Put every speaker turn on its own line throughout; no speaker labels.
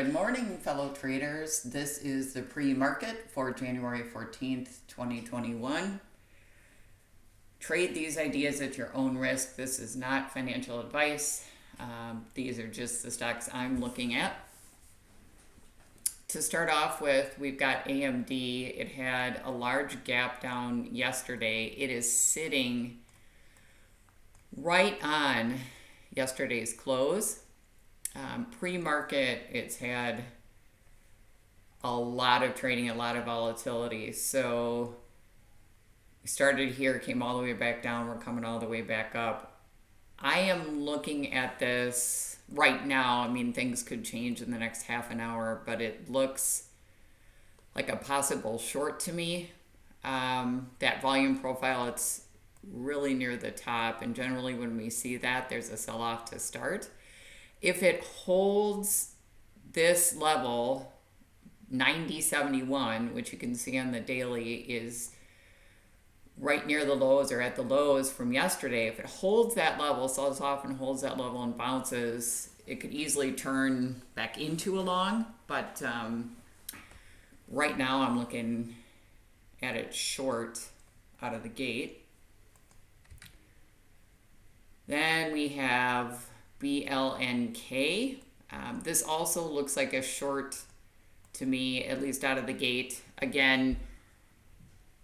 Good morning, fellow traders. This is the pre-market for January 14th, 2021. Trade these ideas at your own risk. This is not financial advice. These are just the stocks I'm looking at. To start off with, we've got AMD. It had a large gap down yesterday. It is sitting right on yesterday's close. Pre-market, it's had a lot of trading, a lot of volatility. So we started here, came all the way back down. We're coming all the way back up. I am looking at this right now. I mean, things could change in the next half an hour, but it looks like a possible short to me. That volume profile, it's really near the top. And generally when we see that, there's a sell-off to start. If it holds this level, 90.71, which you can see on the daily is right near the lows or at the lows from yesterday. If it holds that level, sells off and holds that level and bounces, it could easily turn back into a long. But right now I'm looking at it short out of the gate. Then we have BLNK. This also looks like a short to me, at least out of the gate. Again,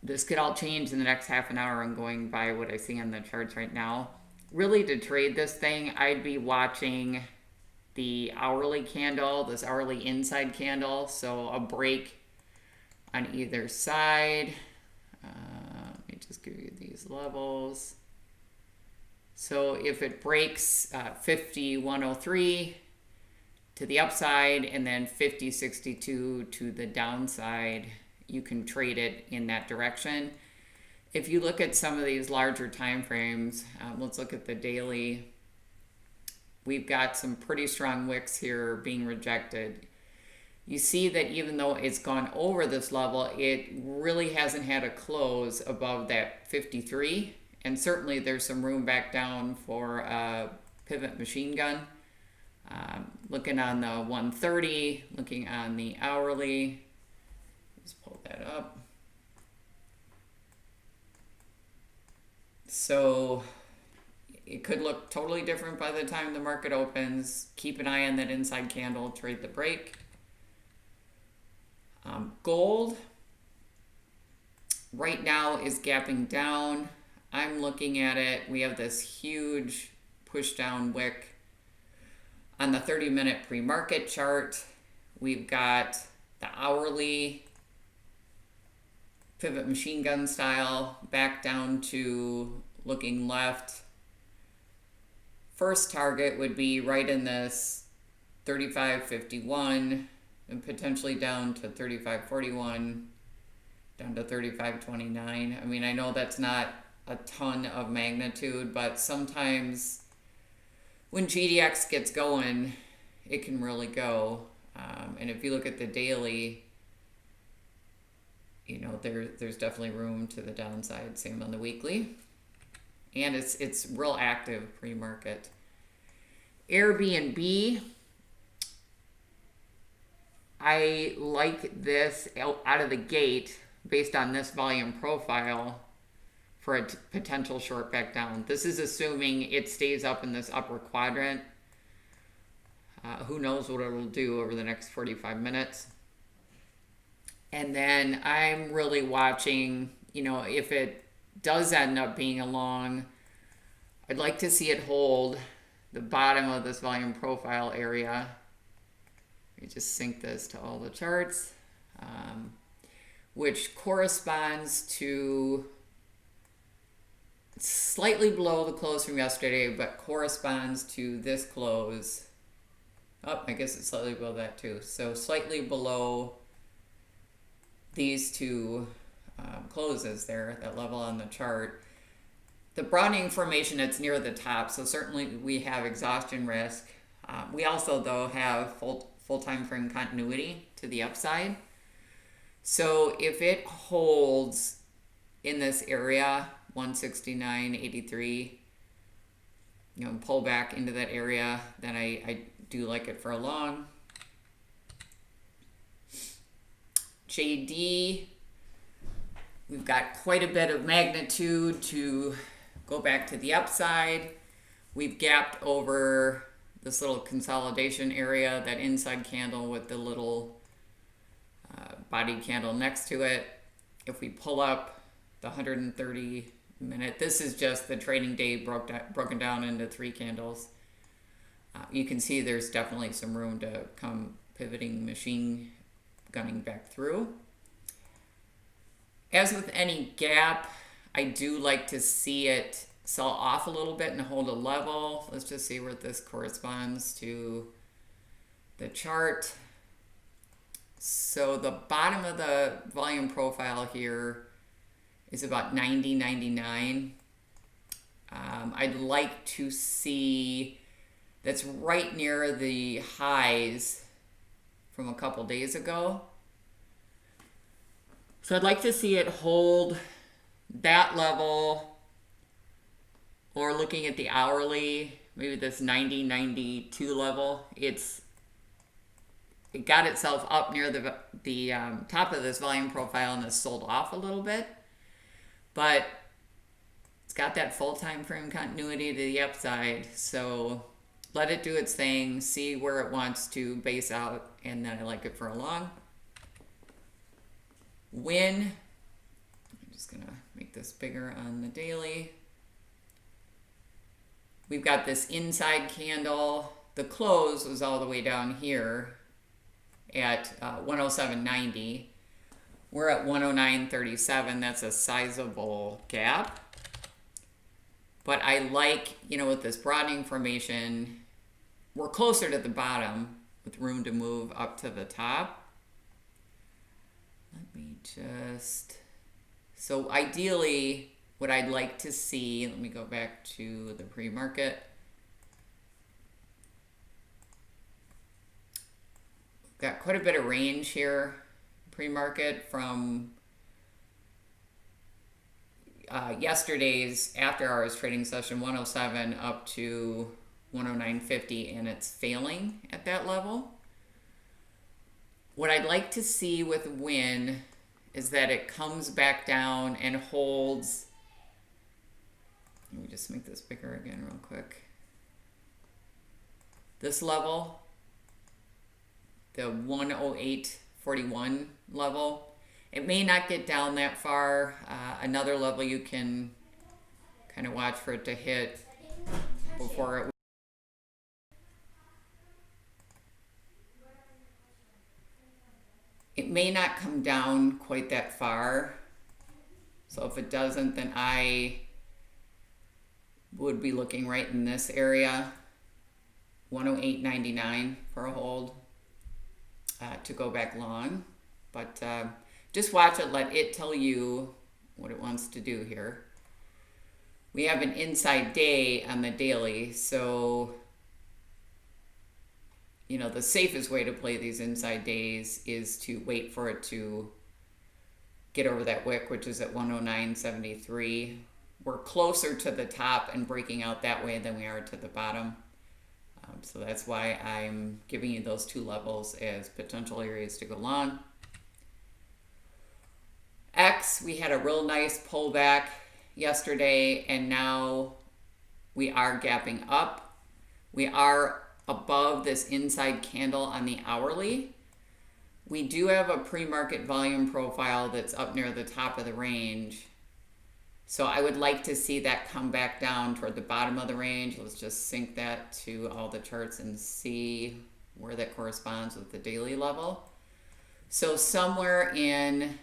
this could all change in the next half an hour. I'm going by what I see on the charts right now. Really, to trade this thing, I'd be watching the hourly candle, this hourly inside candle. So a break on either side. Let me just give you these levels. So if it breaks 50.103 to the upside and then 50.62 to the downside, you can trade it in that direction. If you look at some of these larger time frames, let's look at the daily. We've got some pretty strong wicks here being rejected. You see that even though it's gone over this level, it really hasn't had a close above that 53. And certainly there's some room back down for a pivot machine gun. Looking on the 130, looking on the hourly. Let's pull that up. So it could look totally different by the time the market opens. Keep an eye on that inside candle, trade the break. Gold right now is gapping down. I'm looking at it. We have this huge push down wick on the 30-minute pre-market chart. We've got the hourly pivot machine gun style back down to looking left. First target would be right in this 35.51 and potentially down to 35.41, down to 35.29. I mean, I know that's not a ton of magnitude, but sometimes when GDX gets going, it can really go. And if you look at the daily, you know, there's definitely room to the downside. Same on the weekly. And it's real active pre-market. Airbnb, I like this out of the gate based on this volume profile for a potential short back down. This is assuming it stays up in this upper quadrant. Who knows what it'll do over the next 45 minutes. And then I'm really watching, you know, if it does end up being a long, I'd like to see it hold the bottom of this volume profile area. Let me just sync this to all the charts, which corresponds to slightly below the close from yesterday, but corresponds to this close. Oh, I guess it's slightly below that too. So slightly below these two closes there, that level on the chart. The broadening formation, it's near the top, so certainly we have exhaustion risk. We also, though, have full time frame continuity to the upside. So if it holds in this area, 169.83, you know, pull back into that area, then I do like it for a long. JD, we've got quite a bit of magnitude to go back to the upside. We've gapped over this little consolidation area, that inside candle with the little body candle next to it. If we pull up the 130 minute, this is just the trading day broken down into 3 candles. You can see there's definitely some room to come pivoting, machine gunning back through. As with any gap, I do like to see it sell off a little bit and hold a level. Let's just see where this corresponds to the chart. So the bottom of the volume profile here is about 90, 99. I'd like to see that's right near the highs from a couple days ago. So I'd like to see it hold that level, or looking at the hourly, maybe this 90, 92 level. It got itself up near the top of this volume profile and has sold off a little bit, but it's got that full time frame continuity to the upside. So let it do its thing, see where it wants to base out, and then I like it for a long. Win, I'm just gonna make this bigger on the daily. We've got this inside candle. The close was all the way down here at 107.90. We're at 109.37. That's a sizable gap. But I like, with this broadening formation, we're closer to the bottom with room to move up to the top. Let me so ideally, what I'd like to see, let me go back to the pre-market. Got quite a bit of range here, pre-market, from yesterday's after hours trading session, 107 up to 109.50, and it's failing at that level. What I'd like to see with Win is that it comes back down and holds. Let me just make this bigger again real quick. This level, the 108.41 level. It may not get down that far. Another level you can kind of watch for it to hit before it may not come down quite that far. So if it doesn't, then I would be looking right in this area, 108.99 for a hold to go back long. But just watch it, let it tell you what it wants to do here. We have an inside day on the daily, so the safest way to play these inside days is to wait for it to get over that wick, which is at 109.73. We're closer to the top and breaking out that way than we are to the bottom. So that's why I'm giving you those 2 levels as potential areas to go long. X, we had a real nice pullback yesterday, and now we are gapping up. We are above this inside candle on the hourly. We do have a pre-market volume profile that's up near the top of the range. So I would like to see that come back down toward the bottom of the range. Let's just sync that to all the charts and see where that corresponds with the daily level. So somewhere in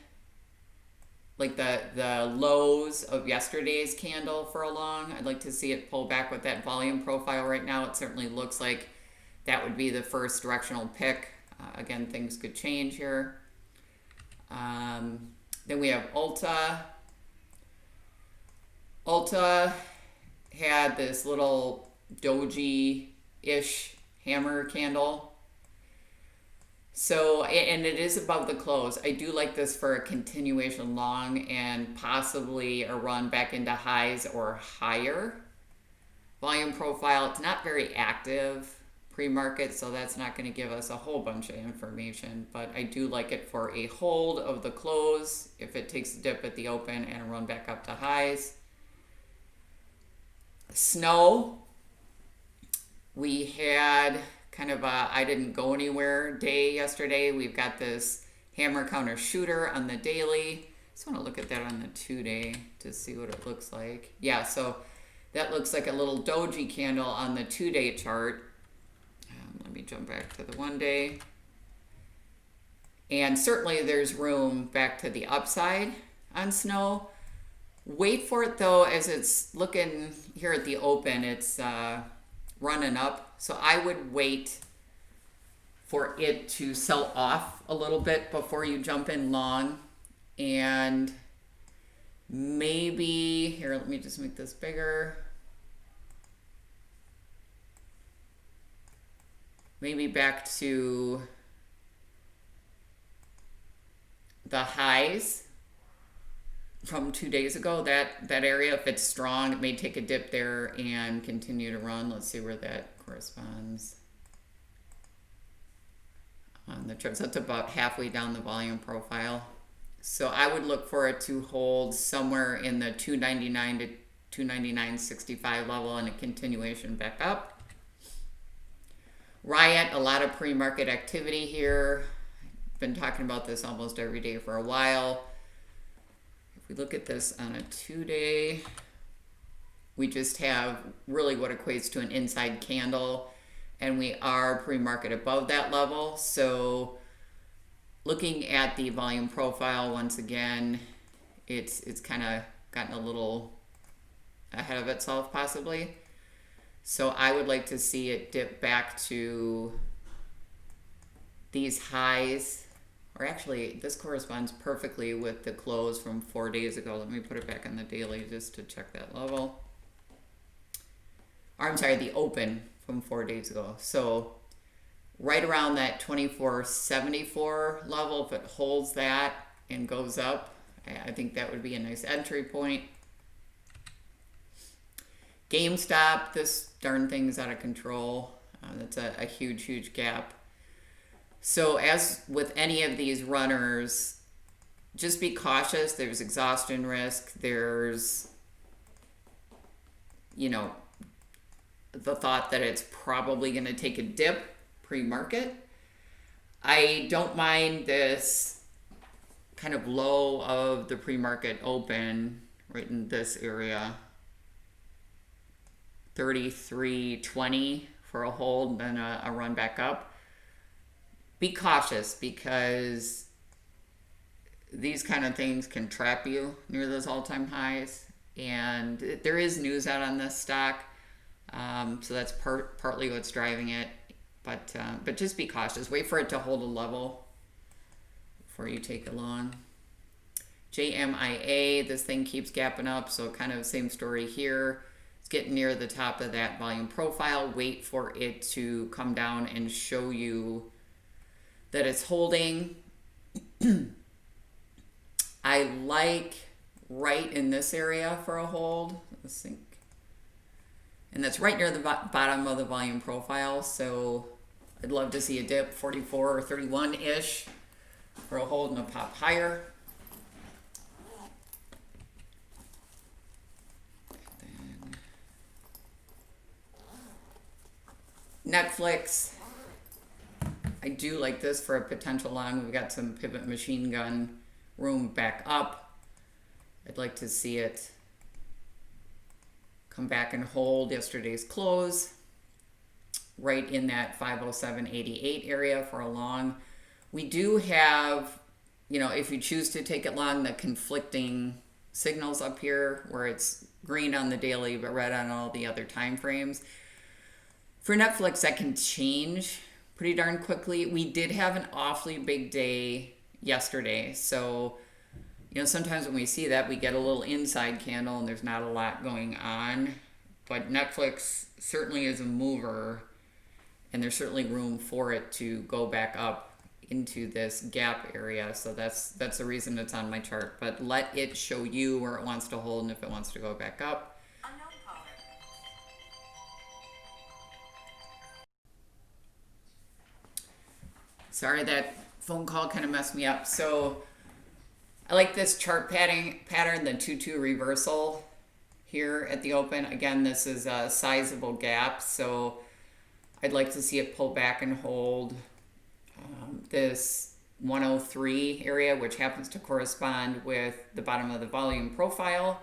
like the lows of yesterday's candle for a long, I'd like to see it pull back with that volume profile right now. It certainly looks like that would be the first directional pick. Again, things could change here. Then we have Ulta. Ulta had this little doji-ish hammer candle. So, and it is above the close. I do like this for a continuation long and possibly a run back into highs or higher. Volume profile, it's not very active. pre-market, so that's not going to give us a whole bunch of information, but I do like it for a hold of the close if it takes a dip at the open and a run back up to highs. Snow, we had kind of a I didn't go anywhere day yesterday. We've got this hammer counter shooter on the daily. Just want to look at that on the 2-day to see what it looks like. Yeah, so that looks like a little doji candle on the 2-day chart. Let me jump back to the 1-day. And certainly there's room back to the upside on snow. Wait for it though, as it's looking here at the open, it's running up. So I would wait for it to sell off a little bit before you jump in long. And maybe, here, let me just make this bigger. Maybe back to the highs from 2 days ago. That area, if it's strong, it may take a dip there and continue to run. Let's see where that corresponds on the chart. So that's about halfway down the volume profile. So I would look for it to hold somewhere in the 299 to 299.65 level and a continuation back up. Riot, a lot of pre-market activity here. I've been talking about this almost every day for a while. If we look at this on a 2-day, we just have really what equates to an inside candle, and we are pre-market above that level. So looking at the volume profile, once again, it's kind of gotten a little ahead of itself possibly. So I would like to see it dip back to these highs, or actually this corresponds perfectly with the close from 4 days ago. Let me put it back on the daily just to check that level. Or I'm sorry, the open from 4 days ago. So right around that 24.74 level, if it holds that and goes up, I think that would be a nice entry point. Gamestop, this darn thing's out of control. That's a huge gap. So as with any of these runners, just be cautious. There's exhaustion risk. There's, you know, the thought that it's probably going to take a dip pre-market. I don't mind this kind of low of the pre-market open right in this area. 33.20 for a hold, then a run back up. Be cautious because these kind of things can trap you near those all-time highs, and there is news out on this stock, so that's partly what's driving it. But just be cautious. Wait for it to hold a level before you take it long. JMIA, this thing keeps gapping up, so kind of same story here. It's getting near the top of that volume profile. Wait for it to come down and show you that it's holding. I like right in this area for a hold. Let's think. And that's right near the bottom of the volume profile. So I'd love to see a dip 44 or 31-ish for a hold and a pop higher. Netflix, I do like this for a potential long. We've got some pivot machine gun room back up. I'd like to see it come back and hold yesterday's close right in that 507.88 area for a long. We do have, you know, if you choose to take it long, the conflicting signals up here where it's green on the daily but red on all the other time frames. For Netflix, that can change pretty darn quickly. We did have an awfully big day yesterday. So, you know, sometimes when we see that, we get a little inside candle and there's not a lot going on. But Netflix certainly is a mover, and there's certainly room for it to go back up into this gap area. So that's the reason it's on my chart. But let it show you where it wants to hold and if it wants to go back up. Sorry, that phone call kind of messed me up. So I like this chart pattern, the 2-2 reversal here at the open. Again, this is a sizable gap, so I'd like to see it pull back and hold this 103 area, which happens to correspond with the bottom of the volume profile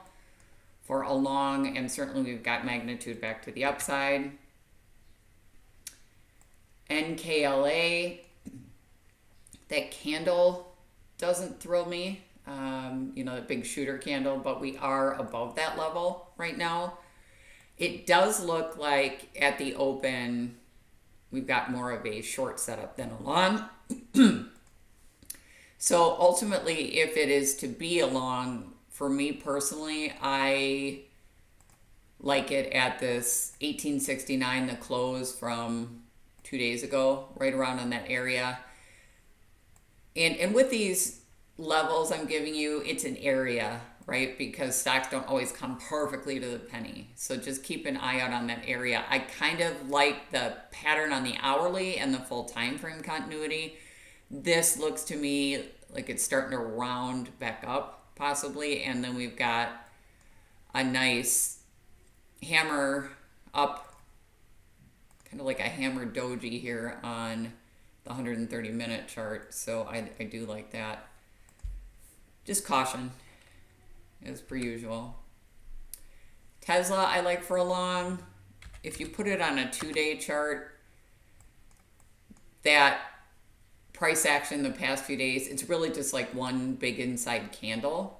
for a long, and certainly we've got magnitude back to the upside. NKLA, that candle doesn't thrill me, you know, the big shooter candle, but we are above that level right now. It does look like at the open, we've got more of a short setup than a long. So ultimately, if it is to be a long, for me personally, I like it at this 1869, the close from 2 days ago, right around in that area. And with these levels I'm giving you, it's an area, right? Because stocks don't always come perfectly to the penny. So just keep an eye out on that area. I kind of like the pattern on the hourly and the full time frame continuity. This looks to me like it's starting to round back up, possibly. And then we've got a nice hammer up, kind of like a hammer doji here on the 130-minute chart. So I do like that. Just caution, as per usual. Tesla, I like for a long. If you put it on a 2-day chart, that price action the past few days, it's really just like one big inside candle.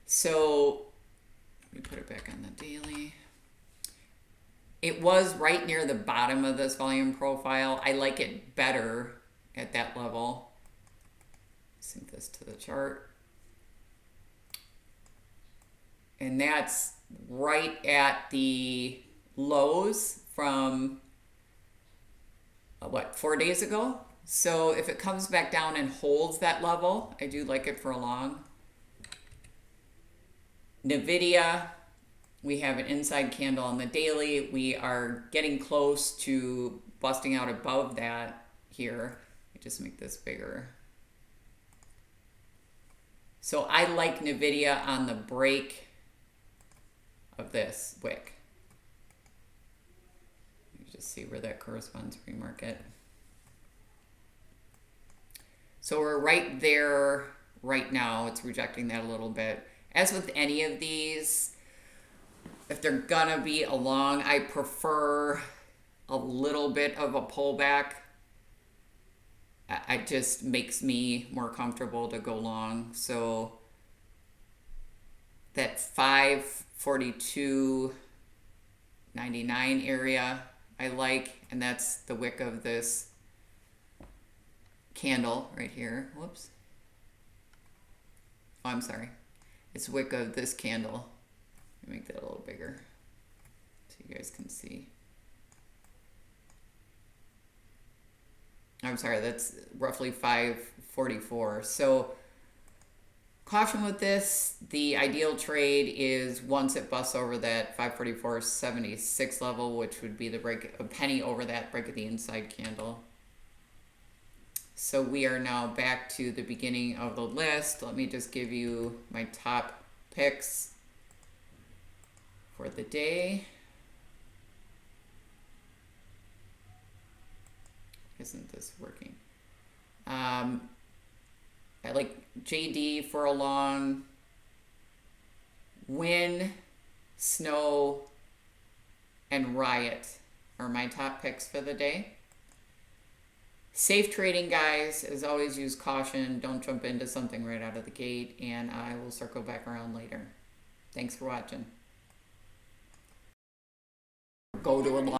So let me put it back on the daily. It was right near the bottom of this volume profile. I like it better at that level. Sync this to the chart. And that's right at the lows from, 4 days ago? So if it comes back down and holds that level, I do like it for a long. NVIDIA, we have an inside candle on the daily. We are getting close to busting out above that here. Let me just make this bigger. So I like NVIDIA on the break of this wick. Let me just see where that corresponds pre-market. So we're right there right now. It's rejecting that a little bit. As with any of these, if they're gonna be a long, I prefer a little bit of a pullback. It just makes me more comfortable to go long. So that 542.99 area I like, and that's the wick of this candle right here. Whoops. Oh, I'm sorry. It's wick of this candle. Let me make that a little bigger so you guys can see. I'm sorry, that's roughly 544. So caution with this. The ideal trade is once it busts over that 544.76 level, which would be the break, a penny over that break of the inside candle. So we are now back to the beginning of the list. Let me just give you my top picks for the day. Isn't this working? I like JD for a long. Win, Snow, and Riot are my top picks for the day. Safe trading, guys. As always, use caution. Don't jump into something right out of the gate, and I will circle back around later. Thanks for watching. Go to a